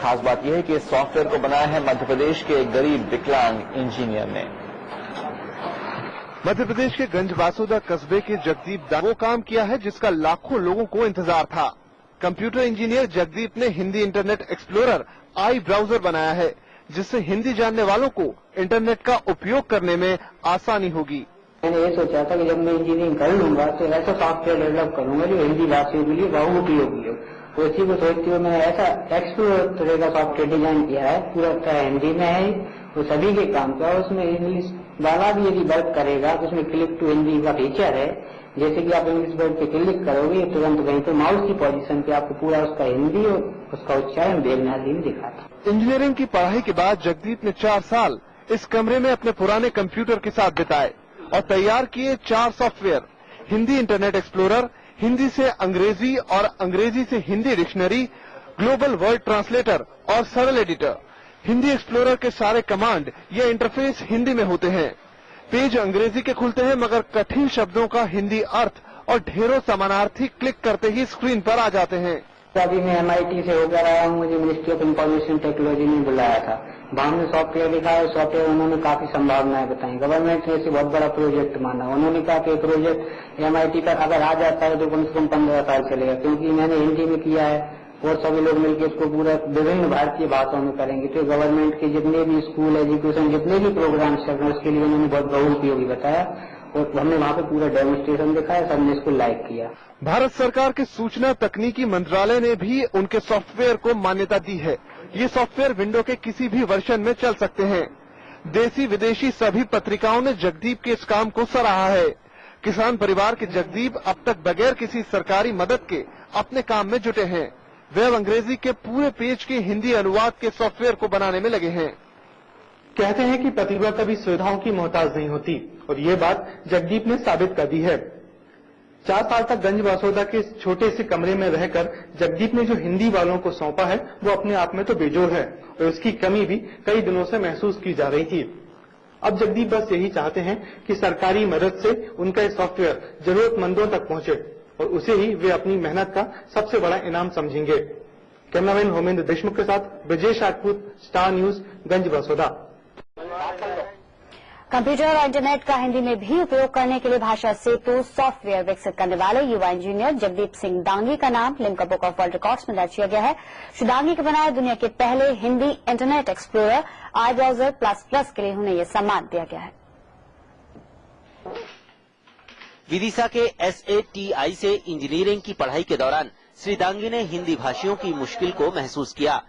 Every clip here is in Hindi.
खास बात यह है कि इस सॉफ्टवेयर को बनाया है मध्य प्रदेश के एक गरीब विकलांग इंजीनियर ने। मध्य प्रदेश के गंजबासौदा कस्बे के जगदीप दा वो काम किया है जिसका लाखों लोगों को इंतजार था। कंप्यूटर इंजीनियर जगदीप ने हिंदी इंटरनेट एक्सप्लोरर आई ब्राउजर बनाया है, जिससे हिंदी जानने वालों को इंटरनेट का उपयोग करने में आसानी होगी। मैंने ये सोचा था कि जब मैं इंजीनियरिंग कर लूंगा तो ऐसा सॉफ्टवेयर डेवलप करूंगा जो हिंदी भाषियों के लिए बहुत उपयोगी हो। तो इसी को सोचते हुए मैंने ऐसा एक्सप्लोरर तरह का सॉफ्टवेयर डिजाइन किया है, पूरा हिंदी में है, वो सभी के काम का। उसमें इंग्लिश वाला भी यदि वर्क करेगा तो उसमें क्लिक टू हिंदी का फीचर है। जैसे कि आप इंग्लिश वर्ड पे क्लिक करोगे तुरंत वहीं पे माउस की पोजीशन पे आपको पूरा उसका हिंदी और उसका उच्चारण देवनागरी में दिखाता। इंजीनियरिंग की पढ़ाई के बाद जगदीप ने 4 साल इस कमरे में अपने पुराने कंप्यूटर के साथ बिताए और तैयार किए 4 software: Hindi internet explorer, Hindi से अंग्रेजी और अंग्रेजी से Hindi dictionary, global word translator और सरल एडिटर। हिंदी एक्सप्लोरर के सारे कमांड या इंटरफेस हिंदी में होते हैं। पेज अंग्रेजी के खुलते हैं मगर कठिन शब्दों का हिंदी अर्थ और ढेरों समानार्थी क्लिक करते ही स्क्रीन पर आ जाते हैं। अभी मैं MIT से होकर आया हूँ, मुझे मिनिस्ट्री ऑफ इंफॉर्मेशन टेक्नोलॉजी ने बुलाया था। वहाँ हमने सॉफ्टवेयर दिखाया, सॉफ्टवेयर उन्होंने काफी संभावनाएं बताई। गवर्नमेंट ने इसे बहुत बड़ा प्रोजेक्ट माना। उन्होंने कहा कि प्रोजेक्ट MIT पर अगर आ जाता है तो कम से कम 15 साल चलेगा, क्योंकि मैंने हिंदी में किया है और सभी लोग मिलकर इसको पूरा विभिन्न भारतीय भाषाओं में करेंगे। तो गवर्नमेंट के जितने भी स्कूल एजुकेशन जितने भी प्रोग्राम चल रहे हैं उसके लिए उन्होंने बहुत बहुउपयोगी बताया और हमने वहाँ पे पूरा डेमोन्स्ट्रेशन दिखाया, सबने इसको लाइक किया। भारत सरकार के सूचना तकनीकी मंत्रालय ने भी उनके सॉफ्टवेयर को मान्यता दी है। ये सॉफ्टवेयर विंडो के किसी भी वर्जन में चल सकते हैं। देसी विदेशी सभी पत्रिकाओं ने जगदीप के इस काम को सराहा है। किसान परिवार के जगदीप अब तक बगैर किसी सरकारी मदद के अपने काम में जुटे हैं। वे अब अंग्रेजी के पूरे पेज के हिंदी अनुवाद के सॉफ्टवेयर को बनाने में लगे हैं। कहते हैं कि प्रतिभा कभी सुविधाओं की मोहताज नहीं होती और ये बात जगदीप ने साबित कर दी है। 4 साल तक गंजबासौदा के इस छोटे से कमरे में रहकर जगदीप ने जो हिंदी वालों को सौंपा है वो अपने आप में तो बेजोड़ है और उसकी कमी भी कई दिनों से महसूस की जा रही थी। अब जगदीप बस यही चाहते हैं कि सरकारी मदद से उनका ये सॉफ्टवेयर जरूरतमंदों तक पहुंचे और उसे ही वे अपनी मेहनत का सबसे बड़ा इनाम समझेंगे। कैमरामैन होमेंद्र देशमुख के साथ Brajesh Rajput, star news, Ganjbasoda. Computer और इंटरनेट का हिंदी में भी उपयोग करने के लिए भाषा सेतु सॉफ्टवेयर विकसित करने वाले युवा इंजीनियर जगदीप सिंह दांगी का नाम Limca book of world records में दर्ज किया गया है। श्री दांगी के बनाए दुनिया के पहले हिंदी इंटरनेट एक्सप्लोरर आई ब्राउजर प्लस के लिए उन्हें यह सम्मान दिया गया है। विदिशा के SATI से इंजीनियरिंग की पढ़ाई के दौरान श्री दांगी ने हिंदी भाषियों की मुश्किल को महसूस किया।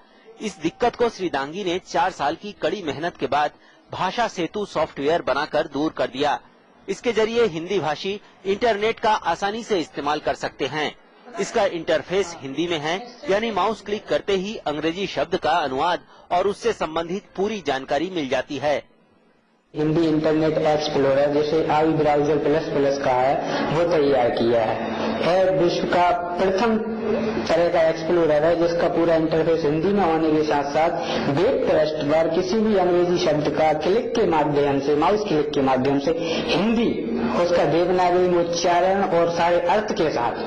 इस दिक्कत को श्री दांगी ने 4 साल की कड़ी मेहनत के बाद भाषा सेतु सॉफ्टवेयर बनाकर दूर कर दिया। इसके जरिए हिंदी भाषी इंटरनेट का आसानी से इस्तेमाल कर सकते हैं। इसका इंटरफेस हिंदी में है, यानी माउस क्लिक करते ही अंग्रेजी शब्द का अनुवाद और उससे संबंधित पूरी जानकारी मिल जाती है। हिंदी इंटरनेट एक्सप्लोरर जिसे आई ब्राउजर प्लस का है वो तैयार किया है। विश्व का प्रथम तरह का एक्सप्लोरर है जिसका पूरा इंटरफेस हिंदी में होने के साथ साथ वेब पृष्ठ पर किसी भी अंग्रेजी शब्द का क्लिक के माध्यम से, माउस क्लिक के माध्यम से हिंदी उसका देवनागरी में उच्चारण और सारे अर्थ के साथ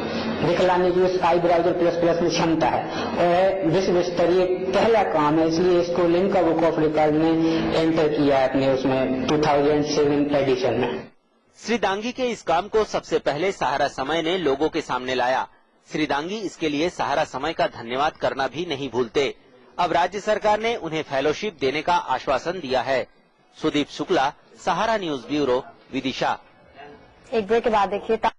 दिखलाने की उस आई ब्राउजर प्लस में क्षमता है और विश्व स्तरीय पहला काम है। इसलिए इसको लिम्का बुक ऑफ रिकॉर्ड ने एंटर किया है अपने उसमें 2007 एडिशन में। श्री दांगी के इस काम को सबसे पहले सहारा समय ने लोगों के सामने लाया। श्री दांगी इसके लिए सहारा समय का धन्यवाद करना भी नहीं भूलते। अब राज्य सरकार ने उन्हें फेलोशिप देने का आश्वासन दिया है। सुदीप शुक्ला, सहारा न्यूज ब्यूरो, विदिशा। एक ब्रेक के बाद देखिए